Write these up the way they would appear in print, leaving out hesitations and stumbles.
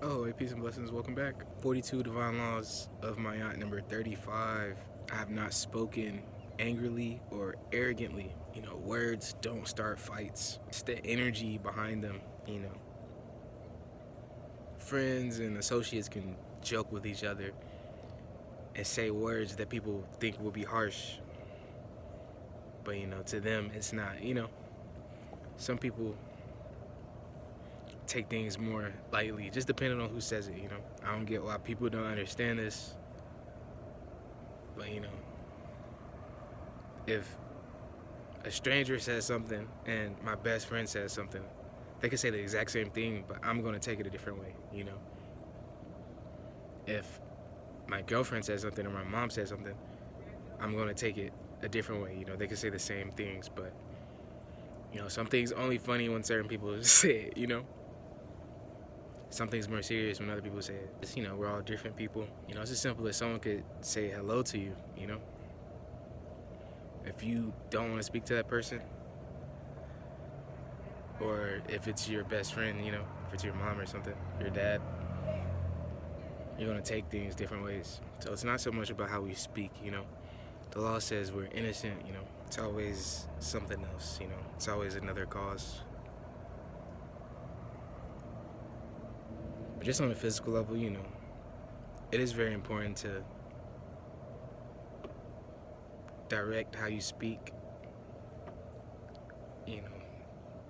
Oh, hey, peace and blessings. Welcome back. 42 Divine Laws of my aunt, number 35. I have not spoken angrily or arrogantly. Words don't start fights. It's the energy behind them. Friends and associates can joke with each other and say words that people think will be harsh. But, to them, it's not. Some people take things more lightly, just depending on who says it. I don't get why people don't understand this. But, if a stranger says something and my best friend says something, they can say the exact same thing, but I'm going to take it a different way. If my girlfriend says something or my mom says something, I'm going to take it a different way. They can say the same things, but, some things only funny when certain people say it. Some things more serious when other people say it. We're all different people. It's as simple as someone could say hello to you. If you don't want to speak to that person, or if it's your best friend, if it's your mom or something, your dad, you're going to take things different ways. So it's not so much about how we speak. The law says we're innocent. It's always something else. It's always another cause. But just on a physical level, it is very important to direct how you speak.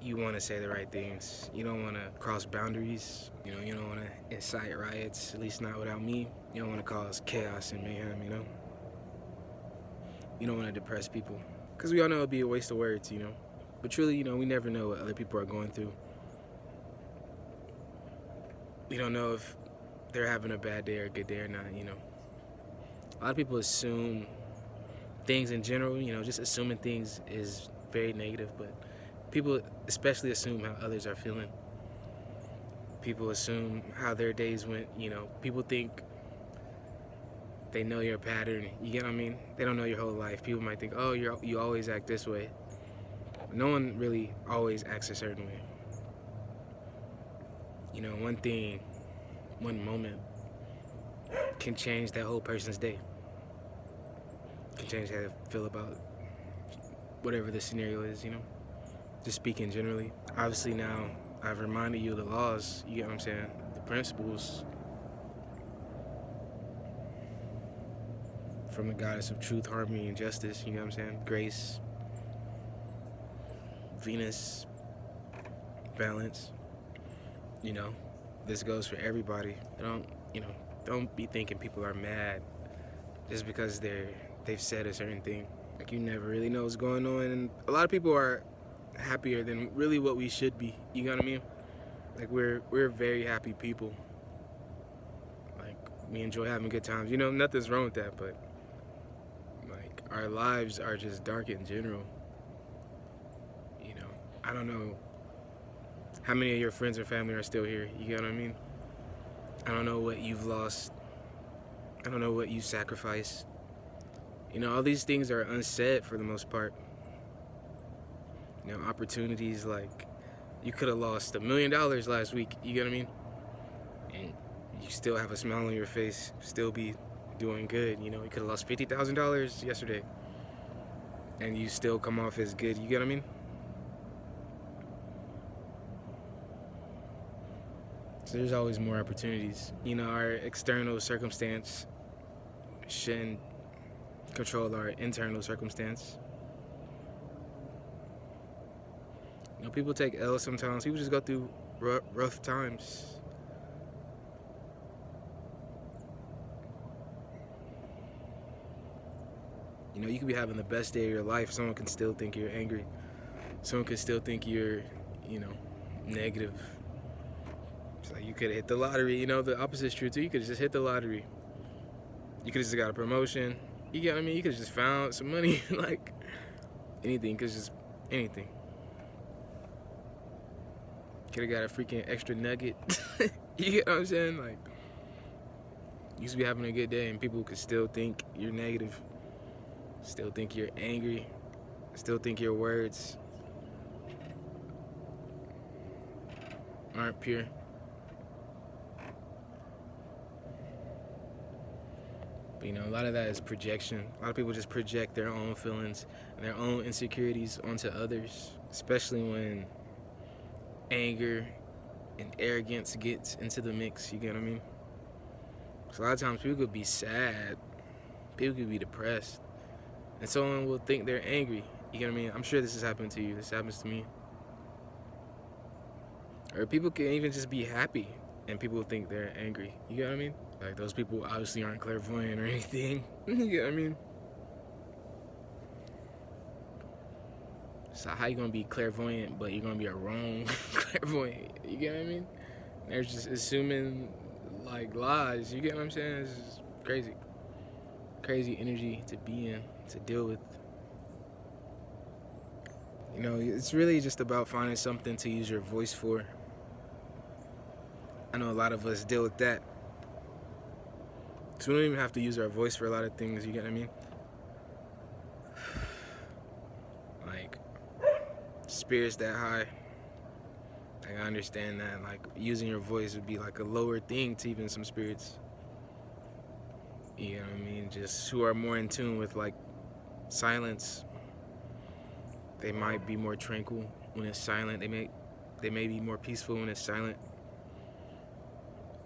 You want to say the right things. You don't want to cross boundaries. You don't want to incite riots, at least not without me. You don't want to cause chaos and mayhem, You don't want to depress people. Because we all know it'd be a waste of words, But truly, we never know what other people are going through. We don't know if they're having a bad day or a good day or not, A lot of people assume things in general, just assuming things is very negative, but people especially assume how others are feeling. People assume how their days went, People think they know your pattern, you get what I mean? They don't know your whole life. People might think, oh, you always act this way. No one really always acts a certain way. One thing, one moment can change that whole person's day. Can change how they feel about whatever the scenario is, Just speaking generally. Obviously now I've reminded you of the laws, you get what I'm saying? The principles from the goddess of truth, harmony, and justice, you know what I'm saying? Grace, Venus, balance. This goes for everybody. Don't be thinking people are mad just because they've said a certain thing. Like, you never really know what's going on, and a lot of people are happier than really what we should be. You know what I mean? Like, we're very happy people. Like, we enjoy having good times. Nothing's wrong with that, but like, our lives are just dark in general. I don't know how many of your friends or family are still here. You get what I mean? I don't know what you've lost. I don't know what you sacrificed. All these things are unsaid for the most part. Opportunities like you could have lost $1 million last week. You get what I mean? And you still have a smile on your face, still be doing good. You could have lost $50,000 yesterday, and you still come off as good. You get what I mean? So there's always more opportunities. Our external circumstance shouldn't control our internal circumstance. People take L's sometimes. People just go through rough times. You could be having the best day of your life. Someone can still think you're angry. Someone could still think you're, negative. It's like you could have hit the lottery. The opposite is true too. You could have just hit the lottery. You could have just got a promotion. You get what I mean? You could have just found some money. Like, anything. Cause just anything. Could have got a freaking extra nugget. You get what I'm saying? Like, you used to be having a good day and people could still think you're negative. Still think you're angry. Still think your words aren't pure. But a lot of that is projection. A lot of people just project their own feelings and their own insecurities onto others, especially when anger and arrogance gets into the mix. You get what I mean? So a lot of times people could be sad, people could be depressed, and someone will think they're angry. You get what I mean? I'm sure this has happened to you. This happens to me. Or people can even just be happy and people will think they're angry. You get what I mean? Like, those people obviously aren't clairvoyant or anything. You get what I mean? So how you gonna be clairvoyant but you're gonna be a wrong clairvoyant? You get what I mean? They're just assuming like lies. You get what I'm saying? It's just crazy. Crazy energy to be in, to deal with. It's really just about finding something to use your voice for. I know a lot of us deal with that. So we don't even have to use our voice for a lot of things, you get what I mean? Like, spirits that high. Like, I understand that. Like, using your voice would be like a lower thing to even some spirits. You know what I mean? Just who are more in tune with, like, silence. They might be more tranquil when it's silent. They may be more peaceful when it's silent.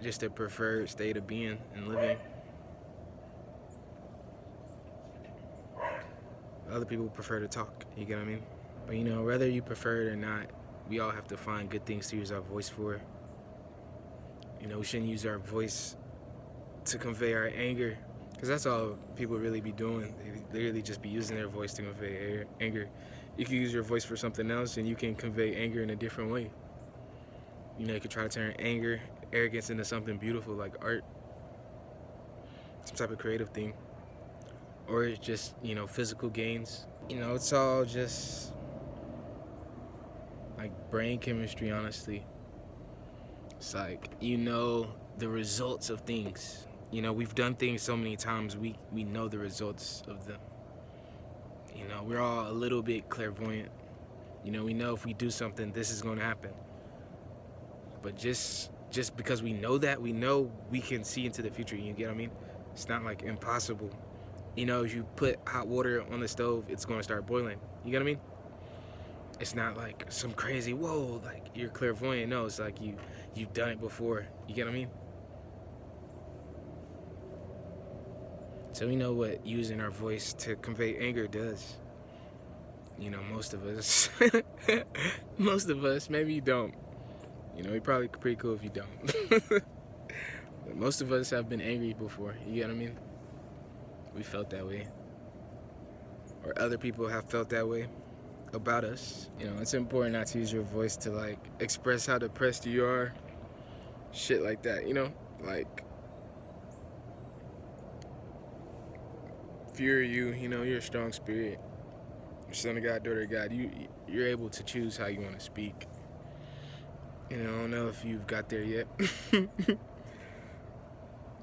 Just a preferred state of being and living. Other people prefer to talk, you get what I mean? But whether you prefer it or not, we all have to find good things to use our voice for. We shouldn't use our voice to convey our anger, because that's all people really be doing. They literally just be using their voice to convey anger. You can use your voice for something else and you can convey anger in a different way. You could try to turn anger, arrogance into something beautiful like art, some type of creative thing, or just physical gains. It's all just like brain chemistry, honestly. It's like the results of things. We've done things so many times, we know the results of them. We're all a little bit clairvoyant. We know if we do something, this is going to happen. But just because we know that, we know we can see into the future. You get what I mean? It's not like impossible. If you put hot water on the stove, it's going to start boiling. You get what I mean? It's not like some crazy, whoa, like you're clairvoyant. No, it's like you've done it before. You get what I mean? So we know what using our voice to convey anger does. Most of us. Most of us. Maybe you don't. You're probably pretty cool if you don't. But most of us have been angry before. You get what I mean? We felt that way. Or other people have felt that way about us. It's important not to use your voice to like express how depressed you are. Shit like that, Like, if you're you're a strong spirit. You're son of God, daughter of God. You're able to choose how you want to speak. I don't know if you've got there yet.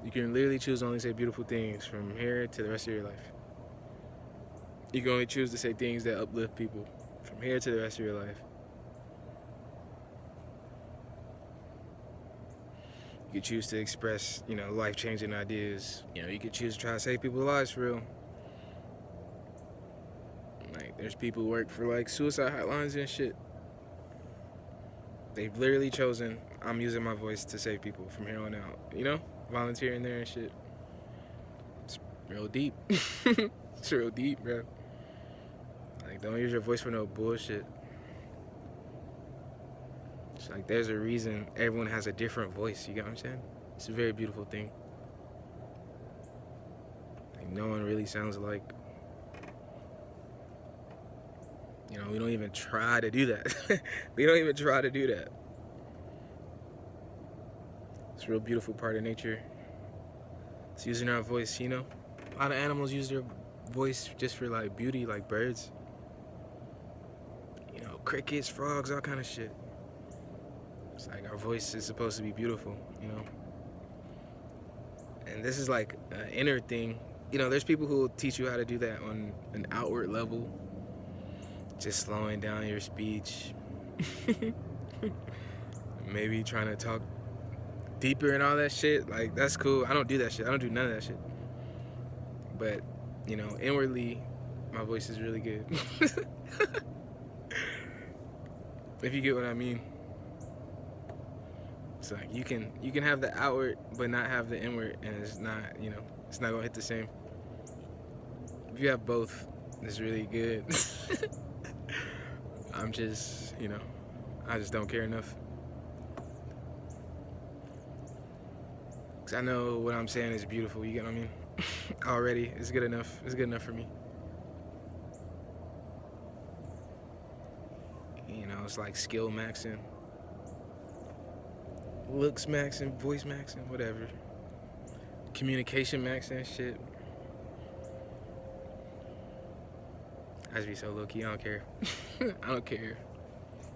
You can literally choose to only say beautiful things from here to the rest of your life. You can only choose to say things that uplift people from here to the rest of your life. You could choose to express, life-changing ideas. You could choose to try to save people's lives for real. Like, there's people who work for, like, suicide hotlines and shit. They've literally chosen, I'm using my voice to save people from here on out. Volunteering there and shit. It's real deep. It's real deep, bro. Like, don't use your voice for no bullshit. It's like, there's a reason everyone has a different voice, you get what I'm saying? It's a very beautiful thing. Like, no one really sounds alike. We don't even try to do that. We don't even try to do that. It's a real beautiful part of nature. It's using our voice, A lot of animals use their voice just for, like, beauty, like birds. Crickets, frogs, all kind of shit. It's like our voice is supposed to be beautiful, And this is like an inner thing. There's people who will teach you how to do that on an outward level. Just slowing down your speech. Maybe trying to talk deeper and all that shit. Like, that's cool. I don't do that shit. I don't do none of that shit. But, you know, inwardly, my voice is really good. If you get what I mean. It's like you can have the outward but not have the inward, and it's not, you know, it's not gonna hit the same. If you have both, it's really good. I'm just, you know, I just don't care enough. Cause I know what I'm saying is beautiful, you get what I mean? Already, it's good enough. It's good enough for me. You know, it's like skill maxing, looks maxing, voice maxing, whatever. Communication maxing, shit. I just be so low key, I don't care. I don't care.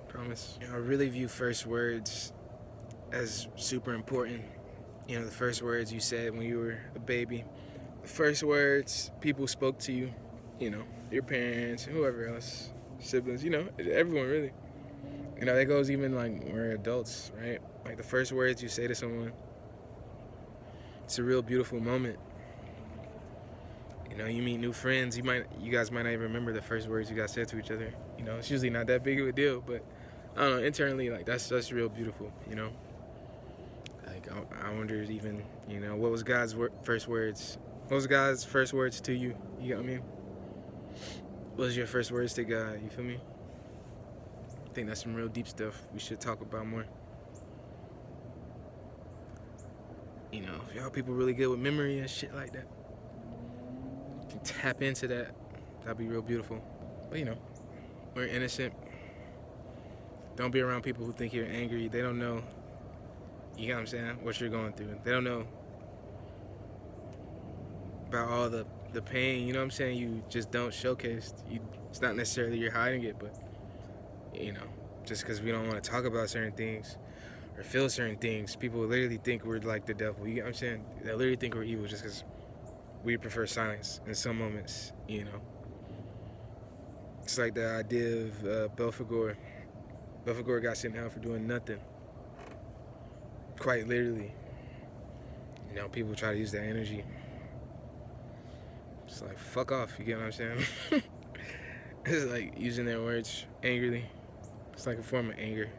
Promise. You know, I really view first words as super important. You know, the first words you said when you were a baby. The first words people spoke to you, you know, your parents, whoever else, siblings, you know, everyone really. You know, that goes even like when we're adults, right? Like the first words you say to someone, it's a real beautiful moment. You know, you meet new friends, you guys might not even remember the first words you guys said to each other. You know, it's usually not that big of a deal, but I don't know, internally, like that's real beautiful, you know? Like I wonder even, you know, what was God's first words? What was God's first words to you? You get what I mean? What was your first words to God? You feel me? I think that's some real deep stuff we should talk about more. You know, if y'all people really good with memory and shit like that, you can tap into that. That'd be real beautiful. But you know, we're innocent. Don't be around people who think you're angry. They don't know, you know what I'm saying, what you're going through. They don't know about all the pain, you know what I'm saying, you just don't showcase. It's not necessarily you're hiding it, but, you know, just because we don't want to talk about certain things or feel certain things, people literally think we're like the devil, you get what I'm saying? They literally think we're evil just because we prefer silence in some moments, you know? It's like the idea of Belphegor. Belphegor got sent out for doing nothing. Quite literally. You know, people try to use that energy. It's like, fuck off, you get what I'm saying? It's like using their words angrily. It's like a form of anger.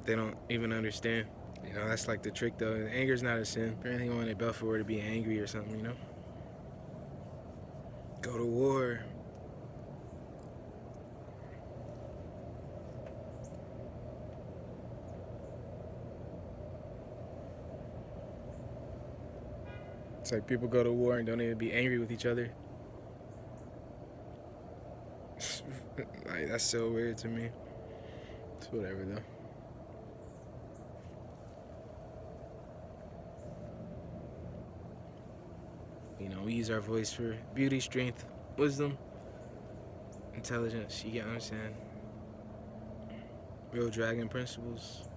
They don't even understand. You know, that's like the trick though. Anger's not a sin. Apparently you wanted Belphegor to be angry or something, you know? Go to war. It's like people go to war and don't even be angry with each other. Like, that's so weird to me. It's whatever though. You know, we use our voice for beauty, strength, wisdom, intelligence, you get what I'm saying? Real dragon principles.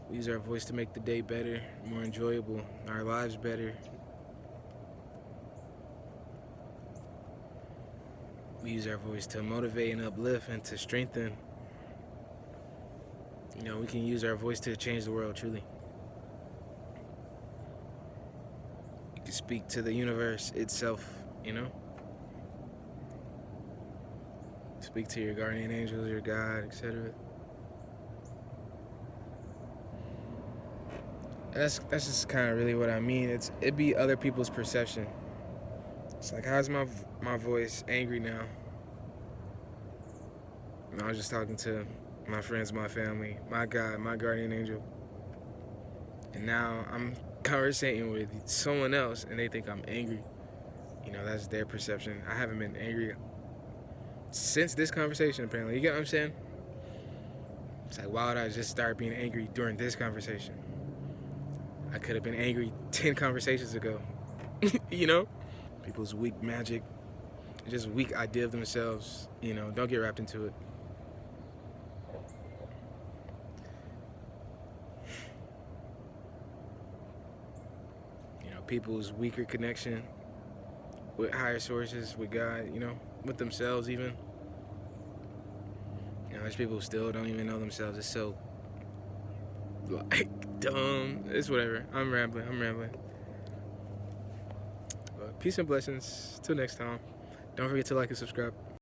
We use our voice to make the day better, more enjoyable, our lives better. We use our voice to motivate and uplift and to strengthen. You know, we can use our voice to change the world, truly. You can speak to the universe itself, you know? Speak to your guardian angels, your God, etc. That's just kind of really what I mean. It'd be other people's perception. It's like, how's my voice angry now? And I was just talking to my friends, my family, my God, my guardian angel. And now I'm conversating with someone else and they think I'm angry. You know, that's their perception. I haven't been angry since this conversation, apparently. You get what I'm saying? It's like, why would I just start being angry during this conversation? I could have been angry 10 conversations ago. You know? People's weak magic, just weak idea of themselves, you know, don't get wrapped into it. You know, people's weaker connection with higher sources, with God, you know, with themselves even. You know, there's people who still don't even know themselves. It's so, like, dumb. It's whatever. I'm rambling. Peace and blessings. Till next time. Don't forget to like and subscribe.